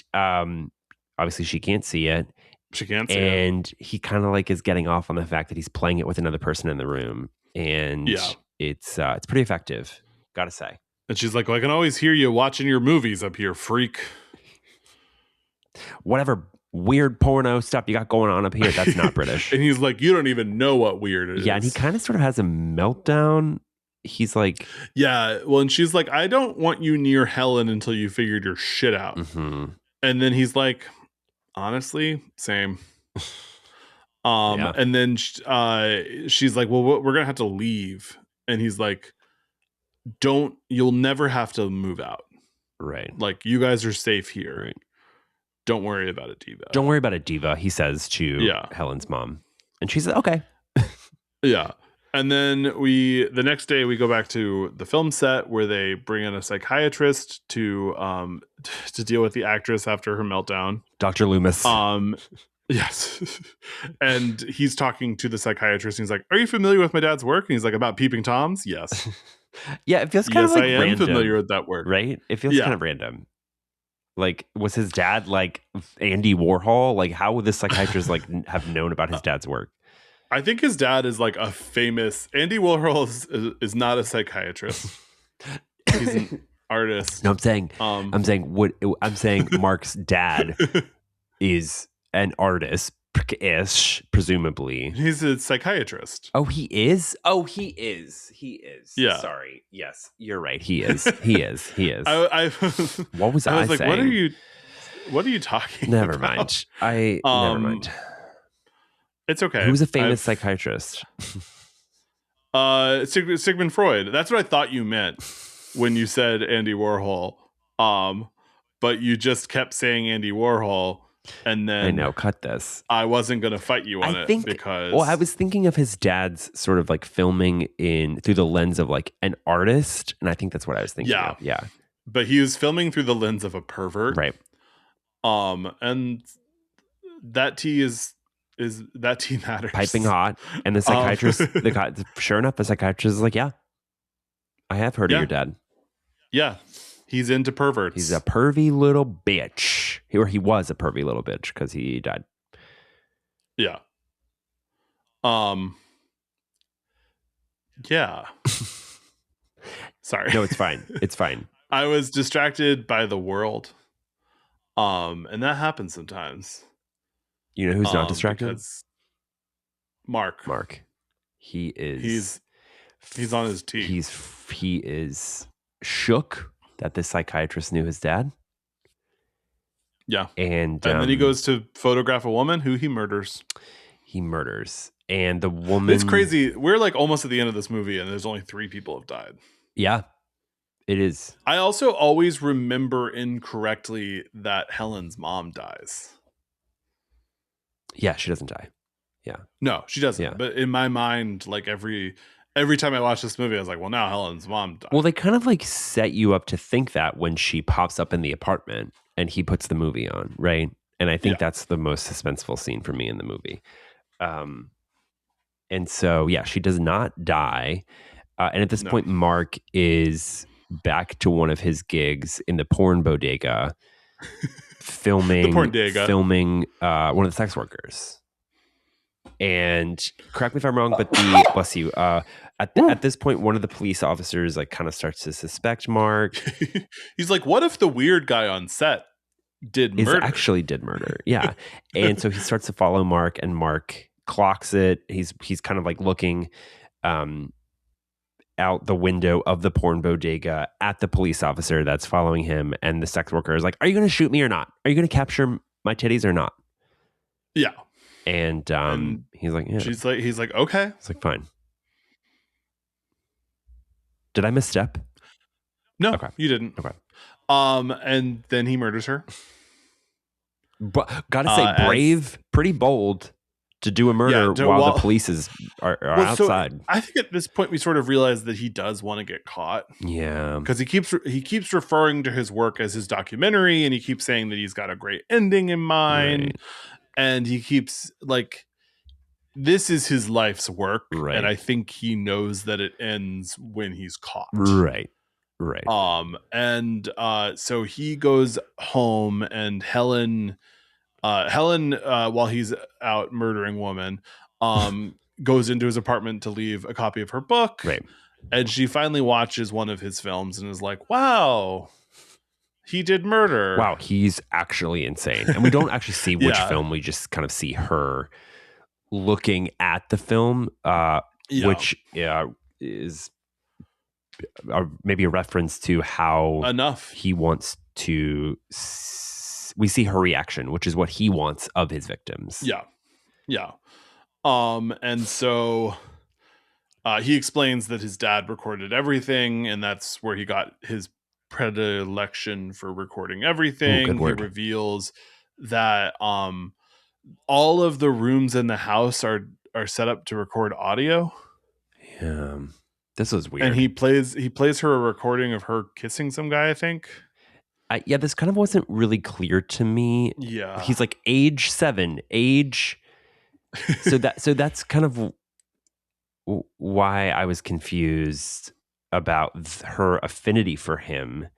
Obviously, she can't see it. She can't see it. And he kind of like is getting off on the fact that he's playing it with another person in the room. And Yeah. it's pretty effective, gotta say. And she's like, well, I can always hear you watching your movies up here, freak. Whatever weird porno stuff you got going on up here, that's not British. And he's like, you don't even know what weird it is. Yeah, and he kind of sort of has a meltdown. He's like... Yeah, well, and she's like, I don't want you near Helen until you figured your shit out. Mm-hmm. And then he's like, honestly, same. Yeah. And then she's like, well, we're going to have to leave. And he's like, you'll never have to move out. Right. Like, you guys are safe here. Right. Don't worry about it, Diva. Don't worry about it, Diva, he says to Helen's mom. And she says, okay. Yeah. And then the next day we go back to the film set where they bring in a psychiatrist to deal with the actress after her meltdown. Dr. Loomis. Yes. And he's talking to the psychiatrist and he's like, are you familiar with my dad's work? And he's like, about Peeping Toms? Yes. Yeah, it feels kind of like I am random, familiar with that work. Right? It feels kind of random. Like, was his dad like Andy Warhol? Like, how would this psychiatrist like have known about his dad's work? I think his dad is like a famous... Andy Warhol is not a psychiatrist. He's an artist. No, I'm saying Mark's dad is an artist-ish, presumably. He's a psychiatrist. Oh, he is? Oh, he is. He is. Yeah. Sorry. Yes, you're right. He is. He is. He is. What was I I was like, saying? what are you talking Never about? mind. Never mind. It's okay. Who's a famous psychiatrist? Sigmund Freud. That's what I thought you meant when you said Andy Warhol. But you just kept saying Andy Warhol, and then I know. Cut this. I wasn't going to fight you on it because. Well, I was thinking of his dad's sort of like filming through the lens of like an artist, and I think that's what I was thinking. Yeah, of. Yeah. But he was filming through the lens of a pervert, right? And that tea matters. Piping hot, and the psychiatrist, sure enough, the psychiatrist is like, "Yeah, I have heard of your dad. Yeah, he's into perverts. He's a pervy little bitch, or he was a pervy little bitch because he died." Yeah. Yeah. Sorry. No, it's fine. It's fine. I was distracted by the world. And that happens sometimes. You know who's not distracted? Mark. He is. He's on his tea. He is shook that the psychiatrist knew his dad. Yeah. And then he goes to photograph a woman who he murders. And the woman... It's crazy. We're like almost at the end of this movie and there's only 3 people have died. Yeah, it is. I also always remember incorrectly that Helen's mom dies. Yeah, she doesn't die. Yeah. No, she doesn't. Yeah. But in my mind, like every time I watch this movie, I was like, well, now Helen's mom died. Well, they kind of like set you up to think that when she pops up in the apartment and he puts the movie on, right? And I think that's the most suspenseful scene for me in the movie. And so, yeah, she does not die. And at this point, Mark is back to one of his gigs in the porn bodega, filming one of the sex workers. And correct me if I'm wrong, but bless you. At this point, one of the police officers like kind of starts to suspect Mark. He's like, "What if the weird guy on set did murder?" Yeah, and so he starts to follow Mark, and Mark clocks it. He's kind of like looking out the window of the porn bodega at the police officer that's following him, and the sex worker is like, "Are you going to shoot me or not? Are you going to capture my titties or not?" Yeah. And he's like, yeah. He's like, okay. It's like, fine. Did I misstep? No, okay. You didn't. Okay. And then he murders her. But gotta say, brave, pretty bold to do a murder while the police are outside. So I think at this point we sort of realize that he does want to get caught. Yeah, because he keeps referring to his work as his documentary, and he keeps saying that he's got a great ending in mind. Right. And he keeps like, this is his life's work. Right. And I think he knows that it ends when he's caught. Right. So he goes home and Helen Helen, while he's out murdering woman, goes into his apartment to leave a copy of her book. Right. And she finally watches one of his films and is like, wow, he did murder. Wow, he's actually insane. And we don't actually see which Yeah. film. We just kind of see her looking at the film, which is maybe a reference to how Enough. he wants to... we see her reaction, which is what he wants of his victims. Yeah. Yeah. And so he explains that his dad recorded everything, and that's where he got his predilection for recording everything. Ooh, good word. He reveals that all of the rooms in the house are set up to record audio. Yeah. This was weird. And he plays her a recording of her kissing some guy, I think. Yeah, this kind of wasn't really clear to me. Yeah. He's like age 7, age... so that's kind of why I was confused about her affinity for him,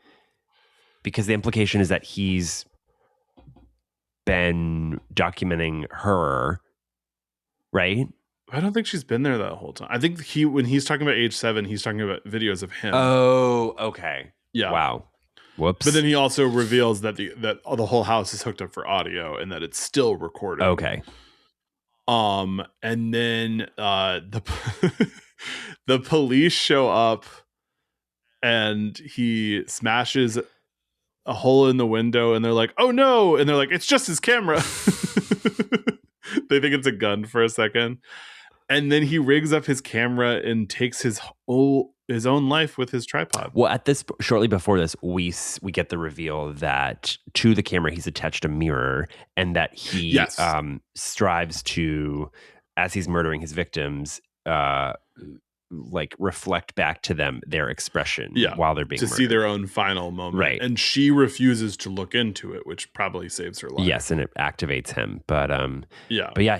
because the implication is that he's been documenting her, right? I don't think she's been there that whole time. I think when he's talking about age 7, he's talking about videos of him. Oh, okay. Yeah. Wow. Whoops. But then he also reveals that the whole house is hooked up for audio and that it's still recording. Okay. And then the the police show up and he smashes a hole in the window and they're like, "Oh no." And they're like, "It's just his camera." They think it's a gun for a second. And then he rigs up his camera and takes his own life with his tripod. Well, shortly before this, we get the reveal that to the camera he's attached a mirror, and that he strives to, as he's murdering his victims, like reflect back to them their expression while they're being murdered. See their own final moment. Right. And she refuses to look into it, which probably saves her life. Yes, and it activates him. But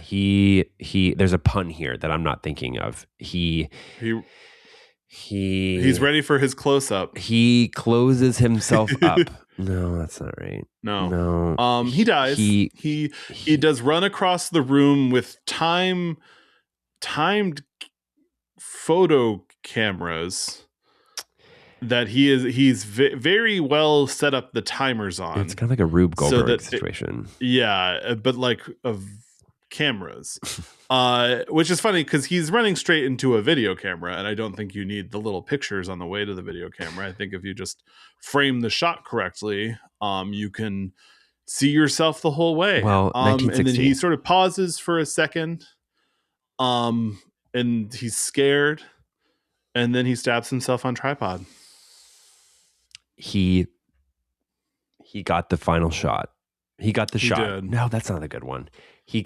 he there's a pun here that I'm not thinking of. He's ready for his close-up. He closes himself up. No, that's not right. No. He dies. He does run across the room with timed photo cameras that he's very well set up the timers on. It's kind of like a Rube Goldberg situation. But like of cameras, which is funny because he's running straight into a video camera, and I don't think you need the little pictures on the way to the video camera. I think if you just frame the shot correctly, you can see yourself the whole way. Well, 1960. And then he sort of pauses for a second, and he's scared, and then he stabs himself on tripod. He got the final shot. He got the shot. Did. No, that's not a good one. He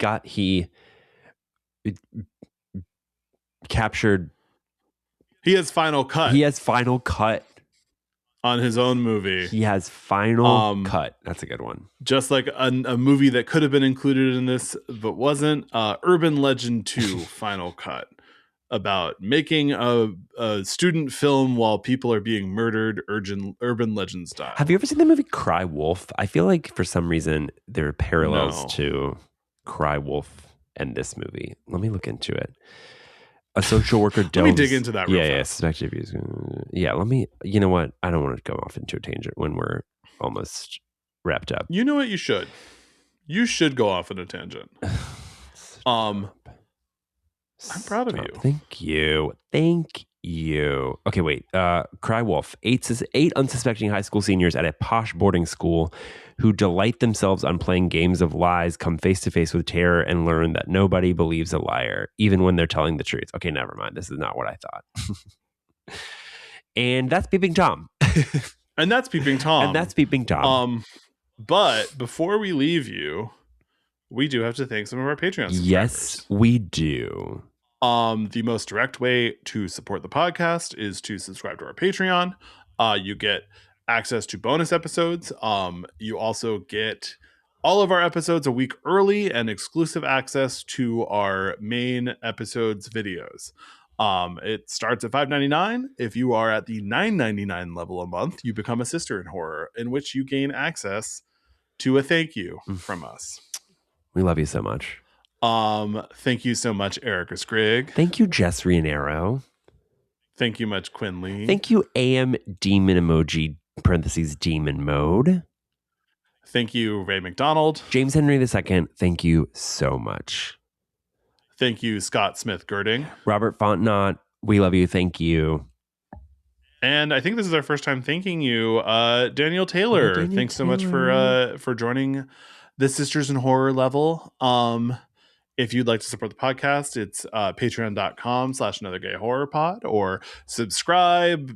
captured. He has final cut. He has final cut on his own movie. He has final cut. That's a good one. Just like a movie that could have been included in this but wasn't. Urban Legend 2 final cut, about making a student film while people are being murdered, urban legend style. Have you ever seen the movie Cry Wolf? I feel like for some reason there are parallels to Cry Wolf and this movie. Let me look into it. A social worker delves... Let me dig into that real fast. Yeah, suspected abuse. Yeah, let me... You know what? I don't want to go off into a tangent when we're almost wrapped up. You know what? You should. You should go off on a tangent. I'm proud of you. Thank you. Okay, wait. Cry Wolf. Eight unsuspecting high school seniors at a posh boarding school who delight themselves on playing games of lies come face to face with terror and learn that nobody believes a liar, even when they're telling the truth. Okay, never mind. This is not what I thought. And that's Peeping Tom. And that's Peeping Tom. But before we leave you, we do have to thank some of our Patreon subscribers. Yes, we do. The most direct way to support the podcast is to subscribe to our Patreon. You get access to bonus episodes. You also get all of our episodes a week early and exclusive access to our main episodes videos. It starts at $5.99. If you are at the $9.99 level a month, you become a sister in horror, in which you gain access to a thank you from us. We love you so much. Thank you so much, Erica Sprigg. Thank you, Jess Rianero. Thank you much, Quinley. Thank you, AM Demon Emoji, parentheses, Demon Mode. Thank you, Ray McDonald. James Henry II, thank you so much. Thank you, Scott Smith Girding. Robert Fontenot, we love you. Thank you. And I think this is our first time thanking you, Daniel Taylor. Daniel Thanks so Taylor. much for joining the Sisters in Horror level. If you'd like to support the podcast, it's patreon.com/anothergayhorrorpod, or subscribe,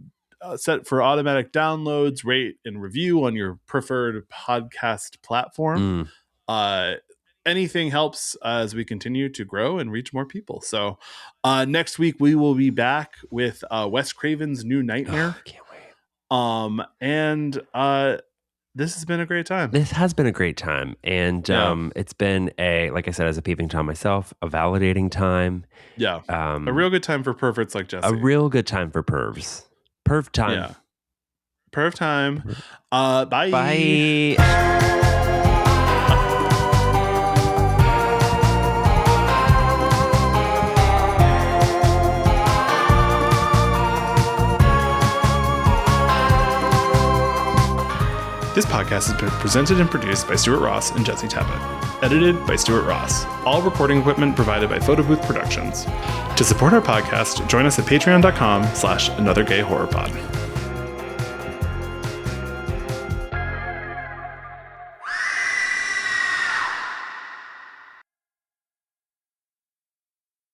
set for automatic downloads, rate and review on your preferred podcast platform. Anything helps as we continue to grow and reach more people. So next week we will be back with Wes Craven's New Nightmare. Can't wait. And this has been a great time. This has been a great time. And it's been like I said, as a Peeping Tom myself, a validating time. Yeah. A real good time for perverts like Jesse. A real good time for pervs. Perv time. Yeah. Perv time. Bye. Bye. This podcast has been presented and produced by Stuart Ross and Jesse Tappett. Edited by Stuart Ross. All recording equipment provided by Photo Booth Productions. To support our podcast, join us at patreon.com/anothergayhorrorpod.